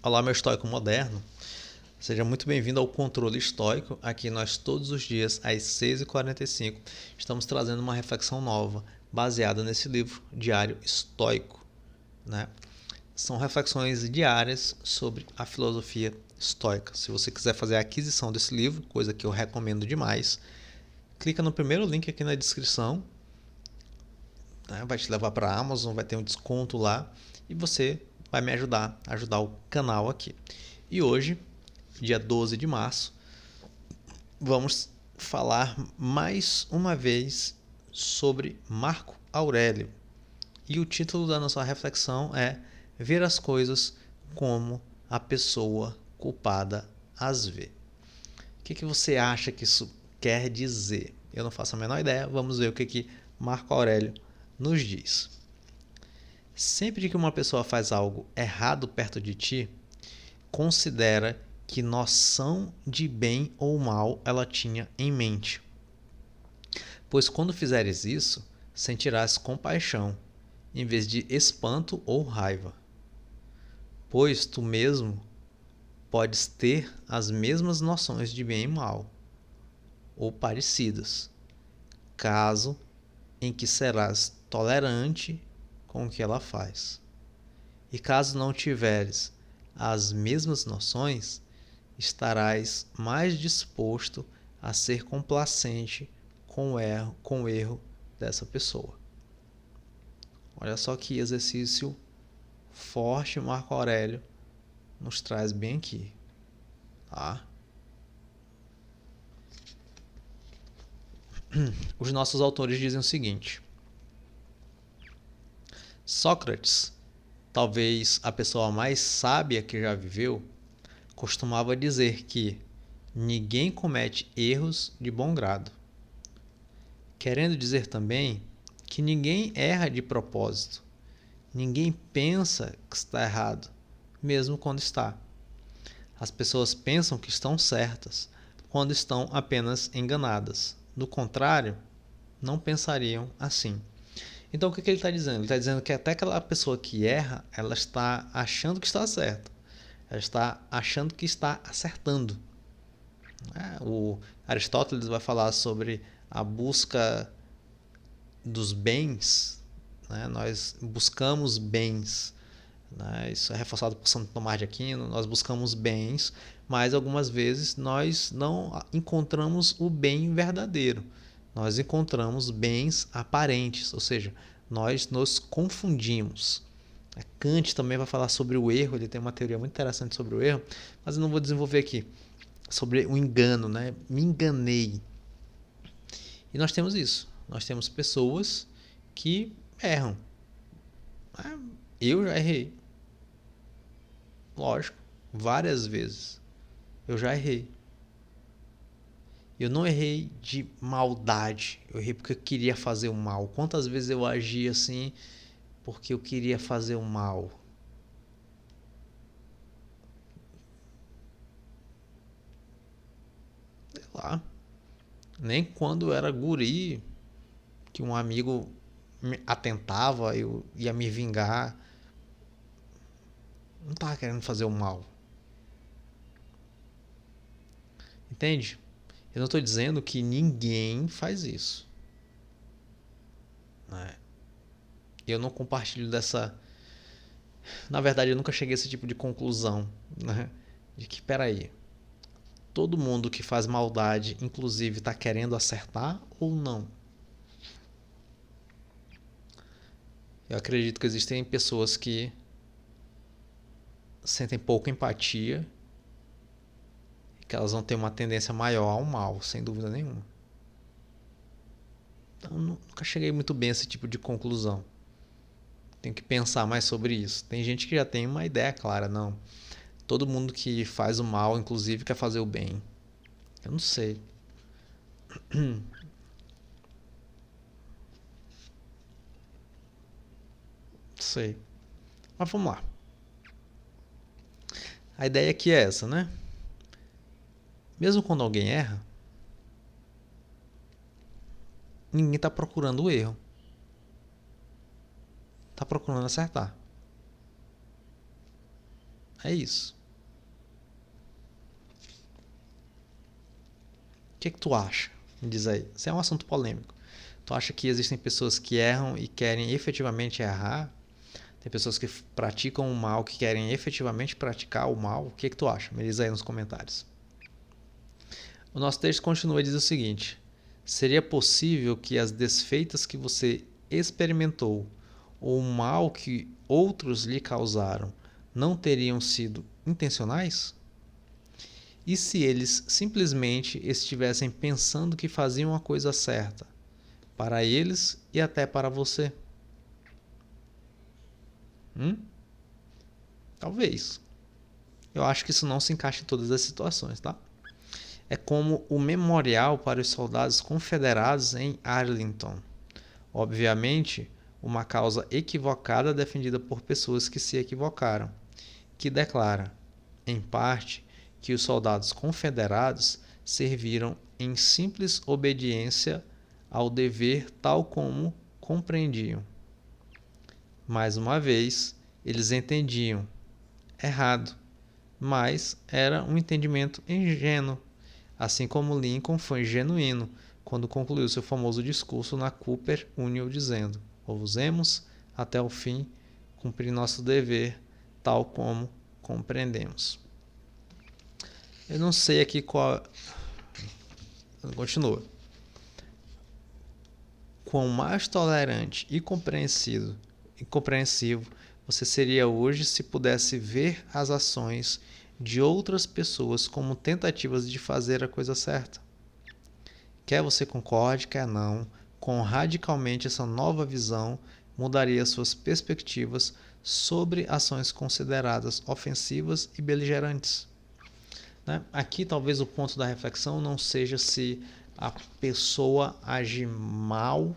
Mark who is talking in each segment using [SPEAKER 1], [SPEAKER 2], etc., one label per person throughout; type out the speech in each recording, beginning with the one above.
[SPEAKER 1] Olá, meu estoico moderno. Seja muito bem-vindo ao Controle Estoico. Aqui nós todos os dias, às 6h45, estamos trazendo uma reflexão nova, baseada nesse livro, Diário Estoico. Né? São reflexões diárias sobre a filosofia estoica. Se você quiser fazer a aquisição desse livro, coisa que eu recomendo demais, clica no primeiro link aqui na descrição, né? Vai te levar para a Amazon, vai ter um desconto lá e você vai me ajudar a ajudar o canal aqui. E hoje, dia 12 de março, vamos falar mais uma vez sobre Marco Aurélio. E o título da nossa reflexão é Ver as coisas como a pessoa culpada as vê. O que você acha que isso quer dizer? Eu não faço a menor ideia. Vamos ver o que Marco Aurélio nos diz. Sempre que uma pessoa faz algo errado perto de ti, considera que noção de bem ou mal ela tinha em mente. Pois quando fizeres isso, sentirás compaixão, em vez de espanto ou raiva. Pois tu mesmo podes ter as mesmas noções de bem e mal, ou parecidas, caso em que serás tolerante com o que ela faz. E caso não tiveres as mesmas noções, estarás mais disposto a ser complacente com o erro dessa pessoa. Olha só que exercício forte Marco Aurélio nos traz bem aqui. Tá? Os nossos autores dizem o seguinte: Sócrates, talvez a pessoa mais sábia que já viveu, costumava dizer que ninguém comete erros de bom grado, querendo dizer também que ninguém erra de propósito, ninguém pensa que está errado, mesmo quando está. As pessoas pensam que estão certas, quando estão apenas enganadas. Do contrário, não pensariam assim. Então, o que ele está dizendo? Ele está dizendo que até aquela pessoa que erra, ela está achando que está certa. Ela está achando que está acertando. O Aristóteles vai falar sobre a busca dos bens. Nós buscamos bens. Isso é reforçado por Santo Tomás de Aquino. Nós buscamos bens, mas algumas vezes nós não encontramos o bem verdadeiro. Nós encontramos bens aparentes, ou seja, nós nos confundimos. Kant também vai falar sobre o erro, ele tem uma teoria muito interessante sobre o erro, mas eu não vou desenvolver aqui. Sobre o engano, né? Me enganei. E nós temos isso. Nós temos pessoas que erram. Eu já errei. Lógico, várias vezes. Eu já errei. Eu não errei de maldade. Eu errei porque eu queria fazer o mal. Quantas vezes eu agi assim porque eu queria fazer o mal? Sei lá. Nem quando eu era guri, que um amigo me atentava, eu ia me vingar. Não estava querendo fazer o mal. Entende? Eu não estou dizendo que ninguém faz isso. Né? Eu não compartilho dessa. Na verdade, eu nunca cheguei a esse tipo de conclusão. Né? De que, peraí, todo mundo que faz maldade, inclusive, está querendo acertar ou não? Eu acredito que existem pessoas que sentem pouca empatia e que elas vão ter uma tendência maior ao mal, sem dúvida nenhuma. Então, nunca cheguei muito bem a esse tipo de conclusão. Tenho que pensar mais sobre isso. Tem gente que já tem uma ideia clara, não. Todo mundo que faz o mal, inclusive, quer fazer o bem. Eu não sei. Não sei. Mas vamos lá. A ideia aqui é essa, né? Mesmo quando alguém erra, ninguém está procurando o erro. Está procurando acertar. É isso. O que tu acha? Me diz aí. Isso é um assunto polêmico. Tu acha que existem pessoas que erram e querem efetivamente errar? Tem pessoas que praticam o mal, que querem efetivamente praticar o mal? O que tu acha? Me diz aí nos comentários. O nosso texto continua e diz o seguinte: seria possível que as desfeitas que você experimentou ou o mal que outros lhe causaram não teriam sido intencionais? E se eles simplesmente estivessem pensando que faziam a coisa certa, para eles e até para você? Talvez. Eu acho que isso não se encaixa em todas as situações, tá? É como o memorial para os soldados confederados em Arlington. Obviamente, uma causa equivocada defendida por pessoas que se equivocaram, que declara, em parte, que os soldados confederados serviram em simples obediência ao dever tal como compreendiam. Mais uma vez, eles entendiam errado, mas era um entendimento ingênuo, assim como Lincoln foi genuíno quando concluiu seu famoso discurso na Cooper Union dizendo: ousemos até o fim cumprir nosso dever tal como compreendemos. Eu não sei aqui qual. Continua. Quão mais tolerante e compreensivo você seria hoje se pudesse ver as ações de outras pessoas como tentativas de fazer a coisa certa. Quer você concorde, quer não, com radicalmente essa nova visão mudaria suas perspectivas sobre ações consideradas ofensivas e beligerantes. Aqui talvez o ponto da reflexão não seja se a pessoa age mal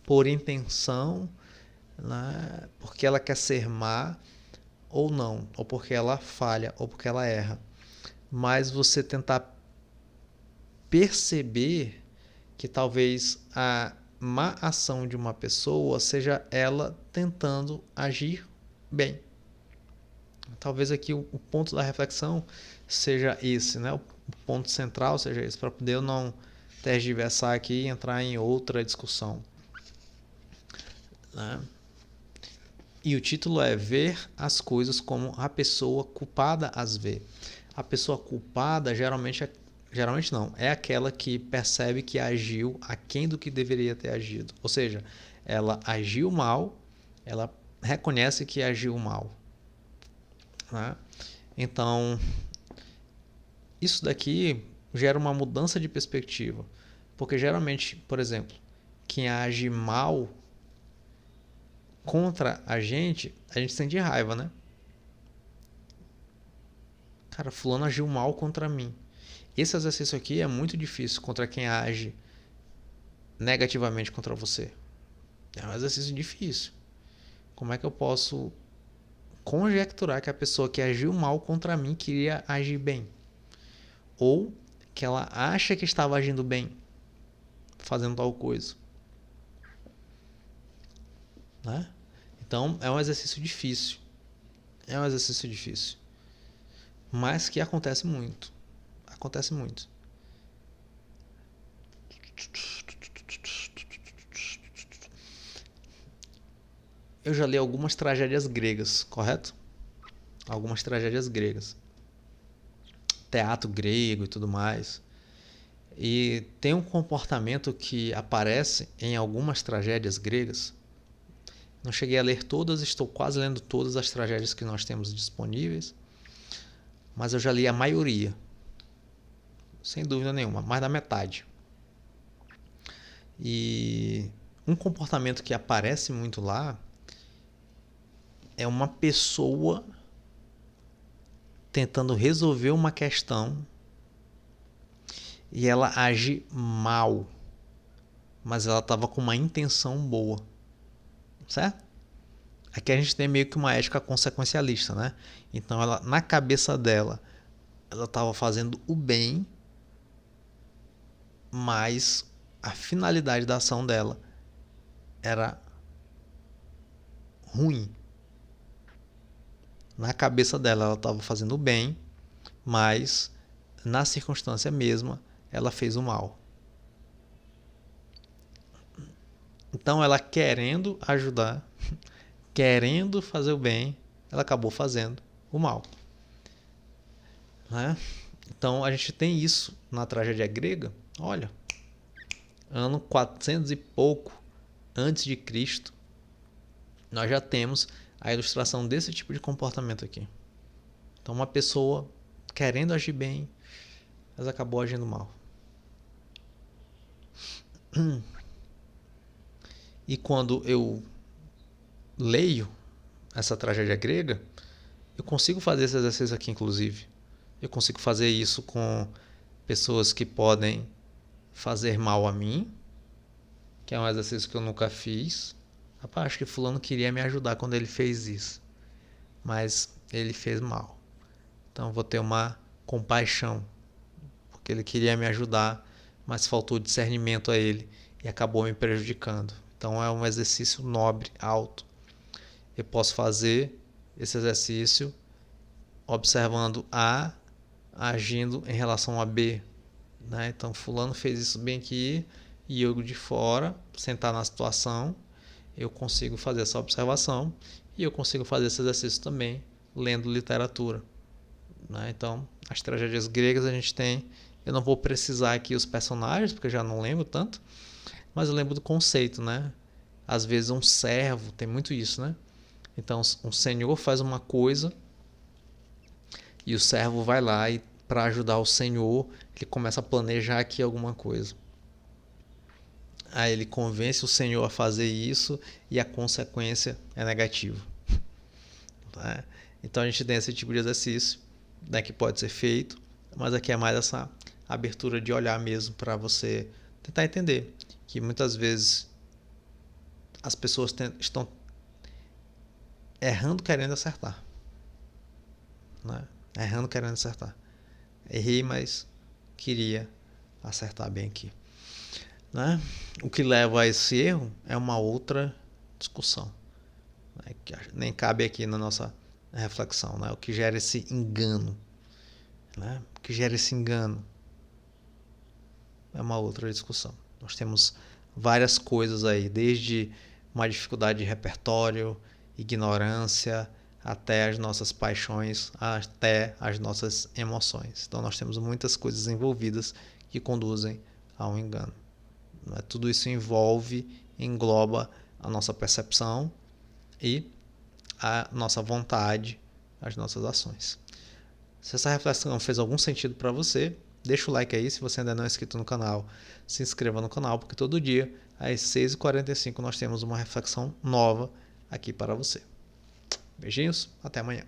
[SPEAKER 1] por intenção, porque ela quer ser má ou não, ou porque ela falha, ou porque ela erra. Mas você tentar perceber que talvez a má ação de uma pessoa seja ela tentando agir bem. Talvez aqui o ponto da reflexão seja esse, né? O ponto central seja esse, para poder eu não tergiversar aqui e entrar em outra discussão. E o título é Ver as coisas como a pessoa culpada as vê. A pessoa culpada geralmente não, é aquela que percebe que agiu aquém do que deveria ter agido. Ou seja, ela agiu mal, ela reconhece que agiu mal. Então, isso daqui gera uma mudança de perspectiva. Porque geralmente, por exemplo, quem age mal contra a gente sente raiva, né? Cara, fulano agiu mal contra mim. Esse exercício aqui é muito difícil contra quem age negativamente contra você. É um exercício difícil. Como é que eu posso conjecturar que a pessoa que agiu mal contra mim queria agir bem? Ou que ela acha que estava agindo bem, fazendo tal coisa. Então, é um exercício difícil. Mas que acontece muito. Eu já li algumas tragédias gregas, correto? Algumas tragédias gregas. Teatro grego e tudo mais. E tem um comportamento que aparece em algumas tragédias gregas. Não cheguei a ler todas, estou quase lendo todas as tragédias que nós temos disponíveis. Mas eu já li a maioria. Sem dúvida nenhuma, mais da metade. E um comportamento que aparece muito lá é uma pessoa tentando resolver uma questão e ela age mal, mas ela estava com uma intenção boa, certo? Aqui a gente tem meio que uma ética consequencialista, né? Então ela, na cabeça dela, ela estava fazendo o bem, mas a finalidade da ação dela era ruim. Na cabeça dela, ela estava fazendo o bem, mas na circunstância mesma, ela fez o mal. Então, ela querendo ajudar, querendo fazer o bem, ela acabou fazendo o mal. Né? Então, a gente tem isso na tragédia grega. Olha, ano 400 e pouco antes de Cristo, nós já temos a ilustração desse tipo de comportamento aqui. Então, uma pessoa querendo agir bem, mas acabou agindo mal. E quando eu leio essa tragédia grega, eu consigo fazer esse exercício aqui, inclusive. Eu consigo fazer isso com pessoas que podem fazer mal a mim, que é um exercício que eu nunca fiz. Rapaz, acho que fulano queria me ajudar quando ele fez isso, mas ele fez mal. Então eu vou ter uma compaixão, porque ele queria me ajudar, mas faltou discernimento a ele e acabou me prejudicando. Então é um exercício nobre, alto. Eu posso fazer esse exercício observando A agindo em relação a B. Né? Então fulano fez isso bem aqui e eu de fora, sentar na situação, eu consigo fazer essa observação e eu consigo fazer esse exercício também lendo literatura. Né? Então, as tragédias gregas a gente tem, eu não vou precisar aqui os personagens, porque eu já não lembro tanto, mas eu lembro do conceito, né? Às vezes um servo, tem muito isso, né? Então, um senhor faz uma coisa e o servo vai lá e para ajudar o senhor, ele começa a planejar aqui alguma coisa. Aí ele convence o senhor a fazer isso e a consequência é negativa. Tá? Então a gente tem esse tipo de exercício, né, que pode ser feito, mas aqui é mais essa abertura de olhar mesmo para você tentar entender que muitas vezes as pessoas estão errando querendo acertar. Né? Errando querendo acertar. Errei, mas queria acertar bem aqui. Né? O que leva a esse erro é uma outra discussão, né? Que nem cabe aqui na nossa reflexão. Né? O que gera esse engano. Né? O que gera esse engano é uma outra discussão. Nós temos várias coisas aí, desde uma dificuldade de repertório, ignorância, até as nossas paixões, até as nossas emoções. Então nós temos muitas coisas envolvidas que conduzem a um engano. Tudo isso engloba a nossa percepção e a nossa vontade, as nossas ações. Se essa reflexão fez algum sentido para você, deixa o like aí. Se você ainda não é inscrito no canal, se inscreva no canal, porque todo dia, às 6h45, nós temos uma reflexão nova aqui para você. Beijinhos, até amanhã.